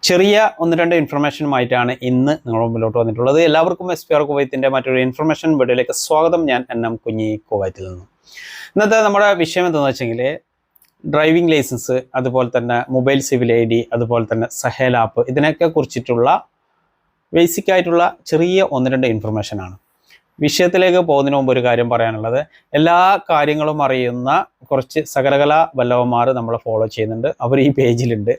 ചെറിയ ഒന്ന് രണ്ട് ഇൻഫർമേഷനുമായിട്ടാണ് ഇന്ന് നിങ്ങളുടെ മുമ്പിലോട്ട് വന്നിട്ടുള്ളത്. എല്ലാവർക്കും SPR കുവൈത്തിൻ്റെ മറ്റൊരു ഇൻഫർമേഷൻ വീഡിയോയിലേക്ക് സ്വാഗതം. ഞാൻ NM കുഞ്ഞി കുവൈത്തിൽ നിന്നും. ഇന്നത്തെ നമ്മുടെ വിഷയം എന്താണെന്ന് വെച്ചെങ്കിൽ ഡ്രൈവിംഗ് ലൈസൻസ്, അതുപോലെ തന്നെ മൊബൈൽ സിവിൽ ID, അതുപോലെ തന്നെ സഹേൽ ആപ്പ്, ഇതിനൊക്കെ കുറിച്ചിട്ടുള്ള ബേസിക് ആയിട്ടുള്ള ചെറിയ ഒന്ന് രണ്ട് ഇൻഫർമേഷനാണ്. വിഷയത്തിലേക്ക് പോകുന്നതിന് മുമ്പ് ഒരു കാര്യം പറയാനുള്ളത്, എല്ലാ കാര്യങ്ങളും അറിയുന്ന കുറച്ച് സകലകലാ വല്ലഭന്മാർ നമ്മളെ ഫോളോ ചെയ്യുന്നുണ്ട്. അവർ ഈ പേജിലുണ്ട്.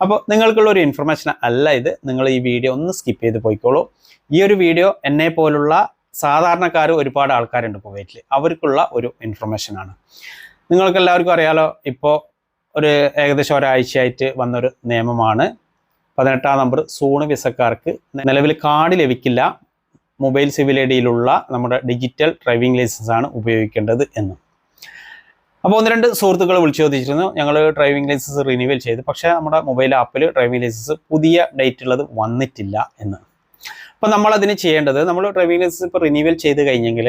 അപ്പോൾ നിങ്ങൾക്കുള്ള ഒരു ഇൻഫർമേഷൻ അല്ല ഇത്. നിങ്ങൾ ഈ വീഡിയോ ഒന്ന് സ്കിപ്പ് ചെയ്ത് പോയിക്കോളൂ. ഈ ഒരു വീഡിയോ എന്നെ പോലുള്ള സാധാരണക്കാർ ഒരുപാട് ആൾക്കാരുണ്ട് കുവൈറ്റിൽ, അവർക്കുള്ള ഒരു ഇൻഫർമേഷനാണ്. നിങ്ങൾക്ക് എല്ലാവർക്കും അറിയാലോ, ഇപ്പോൾ ഒരു ഏകദേശം ഒരാഴ്ചയായിട്ട് വന്നൊരു നിയമമാണ് 18-ാം നമ്പർ സൂണ് വിസക്കാർക്ക് നിലവിൽ കാർഡ് ലഭിക്കില്ല, മൊബൈൽ സിവിൽ IDയിലുള്ള നമ്മുടെ ഡിജിറ്റൽ ഡ്രൈവിംഗ് ലൈസൻസ് ആണ് ഉപയോഗിക്കേണ്ടത് എന്ന്. അപ്പോൾ ഒന്ന് രണ്ട് സുഹൃത്തുക്കൾ വിളിച്ചു ചോദിച്ചിരുന്നു, ഞങ്ങൾ ഡ്രൈവിംഗ് ലൈസൻസ് റിന്യൂവൽ ചെയ്തു, പക്ഷേ നമ്മുടെ മൊബൈൽ ആപ്പിൽ ഡ്രൈവിംഗ് ലൈസൻസ് പുതിയ ഡേറ്റ് ഉള്ളത് വന്നിട്ടില്ല എന്ന്. അപ്പോൾ നമ്മളതിന് ചെയ്യേണ്ടത്, നമ്മൾ ഡ്രൈവിംഗ് ലൈസൻസ് ഇപ്പോൾ റിന്യൂവൽ ചെയ്ത് കഴിഞ്ഞെങ്കിൽ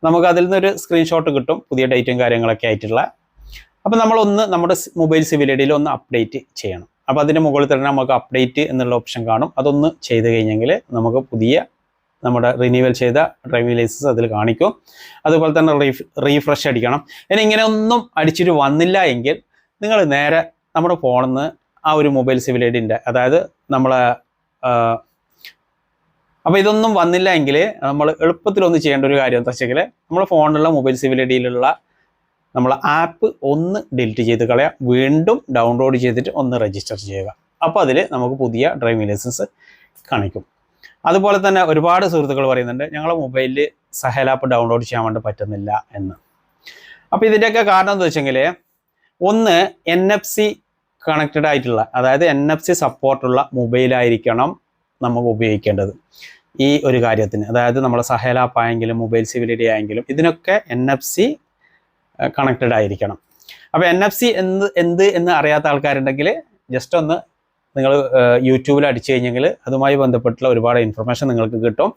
നമുക്ക് അതിൽ നിന്നൊരു സ്ക്രീൻഷോട്ട് കിട്ടും, പുതിയ ഡേറ്റും കാര്യങ്ങളൊക്കെ ആയിട്ടുള്ള. അപ്പോൾ നമ്മളൊന്ന് നമ്മുടെ മൊബൈൽ സിവിൽ IDയിൽ ഒന്ന് അപ്ഡേറ്റ് ചെയ്യണം. അപ്പോൾ അതിൻ്റെ മുകളിൽ തന്നെ നമുക്ക് അപ്ഡേറ്റ് എന്നുള്ള ഓപ്ഷൻ കാണും. അതൊന്ന് ചെയ്ത് കഴിഞ്ഞെങ്കിൽ നമുക്ക് പുതിയ നമ്മുടെ റിന്യൂവൽ ചെയ്ത ഡ്രൈവിംഗ് ലൈസൻസ് അതിൽ കാണിക്കും. അതുപോലെ തന്നെ റീഫ്രഷ് അടിക്കണം. ഇനി ഇങ്ങനെ ഒന്നും അടിച്ചിട്ട് വന്നില്ല എങ്കിൽ നിങ്ങൾ നേരെ നമ്മുടെ ഫോണിൽ നിന്ന് ആ ഒരു മൊബൈൽ സിവിൽ IDൻ്റെ, അതായത് നമ്മളെ അപ്പോൾ ഇതൊന്നും വന്നില്ല എങ്കിൽ നമ്മൾ എളുപ്പത്തിലൊന്ന് ചെയ്യേണ്ട ഒരു കാര്യം എന്താ വെച്ചെങ്കിൽ, നമ്മുടെ ഫോണിലുള്ള മൊബൈൽ സിവിൽ IDയിലുള്ള നമ്മളെ ആപ്പ് ഒന്ന് ഡിലീറ്റ് ചെയ്ത് കളയാം, വീണ്ടും ഡൗൺലോഡ് ചെയ്തിട്ട് ഒന്ന് രജിസ്റ്റർ ചെയ്യുക. അപ്പോൾ അതിൽ നമുക്ക് പുതിയ ഡ്രൈവിംഗ് ലൈസൻസ് കാണിക്കും. അതുപോലെ തന്നെ ഒരുപാട് സുഹൃത്തുക്കൾ പറയുന്നുണ്ട്, ഞങ്ങളുടെ മൊബൈലിൽ സഹേൽ ആപ്പ് ഡൗൺലോഡ് ചെയ്യാൻ വേണ്ടി പറ്റുന്നില്ല എന്ന്. അപ്പോൾ ഇതിൻ്റെയൊക്കെ കാരണം എന്താ വെച്ചെങ്കിൽ, ഒന്ന് NFC കണക്റ്റഡ് ആയിട്ടുള്ള, അതായത് NFC സപ്പോർട്ടുള്ള മൊബൈലായിരിക്കണം നമുക്ക് ഉപയോഗിക്കേണ്ടത് ഈ ഒരു കാര്യത്തിന്. അതായത് നമ്മളെ സഹേൽ ആപ്പ് ആയെങ്കിലും മൊബൈൽ സിവിൽ ID ആയെങ്കിലും ഇതിനൊക്കെ NFC കണക്റ്റഡ് ആയിരിക്കണം. അപ്പോൾ NFC എന്ത് എന്ന് അറിയാത്ത ആൾക്കാരുണ്ടെങ്കിൽ ജസ്റ്റ് ഒന്ന് നിങ്ങൾ യൂട്യൂബിൽ അടിച്ചു കഴിഞ്ഞെങ്കിൽ അതുമായി ബന്ധപ്പെട്ടുള്ള ഒരുപാട് ഇൻഫർമേഷൻ നിങ്ങൾക്ക് കിട്ടും.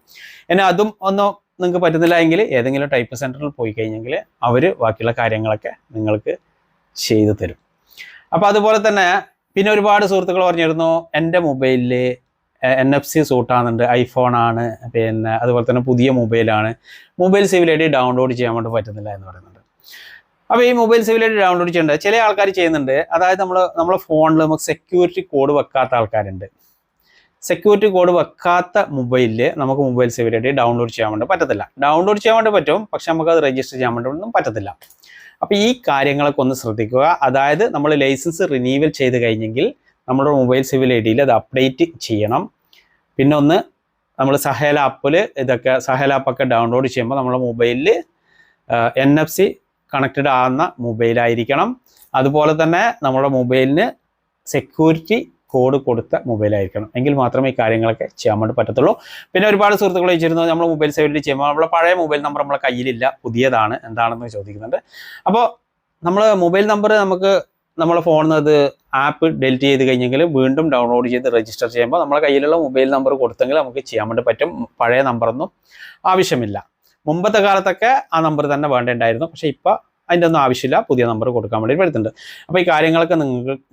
ഇനി അതും ഒന്നും നിങ്ങൾക്ക് പറ്റുന്നില്ല എങ്കിൽ ഏതെങ്കിലും ടൈപ്പ് സെൻറ്ററിൽ പോയി കഴിഞ്ഞെങ്കിൽ അവർ ബാക്കിയുള്ള കാര്യങ്ങളൊക്കെ നിങ്ങൾക്ക് ചെയ്തു തരും. അപ്പോൾ അതുപോലെ തന്നെ പിന്നെ ഒരുപാട് സുഹൃത്തുക്കൾ പറഞ്ഞിരുന്നു, എൻ്റെ മൊബൈലിൽ NFC സൂട്ടാകുന്നുണ്ട്, ഐഫോണാണ്, പിന്നെ അതുപോലെ തന്നെ പുതിയ മൊബൈലാണ്, മൊബൈൽ സിവിൽ ID ഡൗൺലോഡ് ചെയ്യാൻ വേണ്ടി പറ്റുന്നില്ല എന്ന് പറയുന്നുണ്ട്. അപ്പോൾ ഈ മൊബൈൽ സിവിൽ ID ഡൗൺലോഡ് ചെയ്യേണ്ടത് ചില ആൾക്കാർ ചെയ്യുന്നുണ്ട്. അതായത് നമ്മളെ ഫോണിൽ നമുക്ക് സെക്യൂരിറ്റി കോഡ് വെക്കാത്ത ആൾക്കാരുണ്ട്. സെക്യൂരിറ്റി കോഡ് വെക്കാത്ത മൊബൈലിൽ നമുക്ക് മൊബൈൽ സിവിൽ ID ഡൗൺലോഡ് ചെയ്യാൻ വേണ്ടി പറ്റത്തില്ല. ഡൗൺലോഡ് ചെയ്യാൻ വേണ്ടി പറ്റും, പക്ഷെ നമുക്ക് അത് രജിസ്റ്റർ ചെയ്യാൻ വേണ്ടി ഒന്നും പറ്റത്തില്ല. അപ്പോൾ ഈ കാര്യങ്ങളൊക്കെ ഒന്ന് ശ്രദ്ധിക്കുക. അതായത് നമ്മൾ ലൈസൻസ് റിന്യൂവൽ ചെയ്ത് കഴിഞ്ഞെങ്കിൽ നമ്മുടെ മൊബൈൽ സിവിൽ IDയിൽ അത് അപ്ഡേറ്റ് ചെയ്യണം. പിന്നെ ഒന്ന്, നമ്മൾ സഹേൽ ആപ്പിൽ സഹേൽ ആപ്പൊക്കെ ഡൗൺലോഡ് ചെയ്യുമ്പോൾ നമ്മുടെ മൊബൈലിൽ NFC കണക്റ്റഡ് ആകുന്ന മൊബൈലായിരിക്കണം. അതുപോലെ തന്നെ നമ്മുടെ മൊബൈലിന് സെക്യൂരിറ്റി കോഡ് കൊടുത്ത മൊബൈലായിരിക്കണം. എങ്കിൽ മാത്രമേ ഈ കാര്യങ്ങളൊക്കെ ചെയ്യാൻ വേണ്ടി പറ്റത്തുള്ളൂ. പിന്നെ ഒരുപാട് സുഹൃത്തുക്കൾ ചോദിച്ചിരുന്നു, നമ്മൾ മൊബൈൽ സിവിൽ ID ചെയ്യുമ്പോൾ നമ്മളെ പഴയ മൊബൈൽ നമ്പർ നമ്മളെ കയ്യിലില്ല, പുതിയതാണ്, എന്താണെന്ന് ചോദിക്കുന്നുണ്ട്. അപ്പോൾ നമ്മൾ മൊബൈൽ നമ്പർ നമുക്ക് നമ്മളെ ഫോണിൽ നിന്ന് അത് ആപ്പ് ഡിലീറ്റ് ചെയ്ത് കഴിഞ്ഞെങ്കിൽ വീണ്ടും ഡൗൺലോഡ് ചെയ്ത് രജിസ്റ്റർ ചെയ്യുമ്പോൾ നമ്മളെ കയ്യിലുള്ള മൊബൈൽ നമ്പർ കൊടുത്തെങ്കിൽ നമുക്ക് ചെയ്യാൻ വേണ്ടി പറ്റും. പഴയ നമ്പറൊന്നും ആവശ്യമില്ല. മുമ്പത്തെ കാലത്തൊക്കെ ആ നമ്പർ തന്നെ വേണ്ടേണ്ടായിരുന്നു, പക്ഷേ ഇപ്പോൾ അതിൻ്റെ ഒന്നും ആവശ്യമില്ല, പുതിയ നമ്പർ കൊടുക്കാൻ വേണ്ടി വരുന്നുണ്ട്. അപ്പോൾ ഈ കാര്യങ്ങളൊക്കെ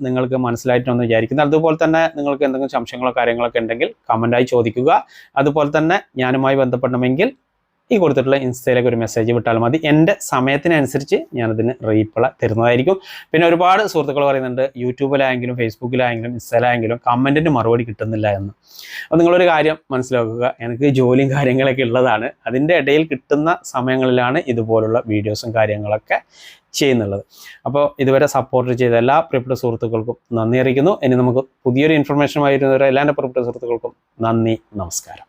നിങ്ങൾക്ക് മനസ്സിലായിട്ടൊന്ന് വിചാരിക്കുന്നത്. അതുപോലെ തന്നെ നിങ്ങൾക്ക് എന്തെങ്കിലും സംശയങ്ങളോ കാര്യങ്ങളൊക്കെ ഉണ്ടെങ്കിൽ കമൻറ്റായി ചോദിക്കുക. അതുപോലെ തന്നെ ഞാനുമായി ബന്ധപ്പെടണമെങ്കിൽ ഈ കൊടുത്തിട്ടുള്ള ഇൻസ്റ്റയിലേക്ക് ഒരു മെസ്സേജ് വിട്ടാൽ മതി. എൻ്റെ സമയത്തിനനുസരിച്ച് ഞാനതിന് റീപ്ലൈ തരുന്നതായിരിക്കും. പിന്നെ ഒരുപാട് സുഹൃത്തുക്കൾ പറയുന്നുണ്ട്, യൂട്യൂബിലായെങ്കിലും ഫേസ്ബുക്കിലായെങ്കിലും ഇൻസ്റ്റയിലായെങ്കിലും കമൻറ്റിന് മറുപടി കിട്ടുന്നില്ല എന്ന്. അപ്പോൾ നിങ്ങളൊരു കാര്യം മനസ്സിലാക്കുക, എനിക്ക് ജോലിയും കാര്യങ്ങളൊക്കെ ഉള്ളതാണ്. അതിൻ്റെ ഇടയിൽ കിട്ടുന്ന സമയങ്ങളിലാണ് ഇതുപോലുള്ള വീഡിയോസും കാര്യങ്ങളൊക്കെ ചെയ്യുന്നുള്ളത്. അപ്പോൾ ഇതുവരെ സപ്പോർട്ട് ചെയ്ത എല്ലാ പ്രിയപ്പെട്ട സുഹൃത്തുക്കൾക്കും നന്ദി അറിയിക്കുന്നു. ഇനി നമുക്ക് പുതിയൊരു ഇൻഫർമേഷനുമായിരുന്നവരെ എല്ലാ പ്രിയപ്പെട്ട സുഹൃത്തുക്കൾക്കും നന്ദി, നമസ്കാരം.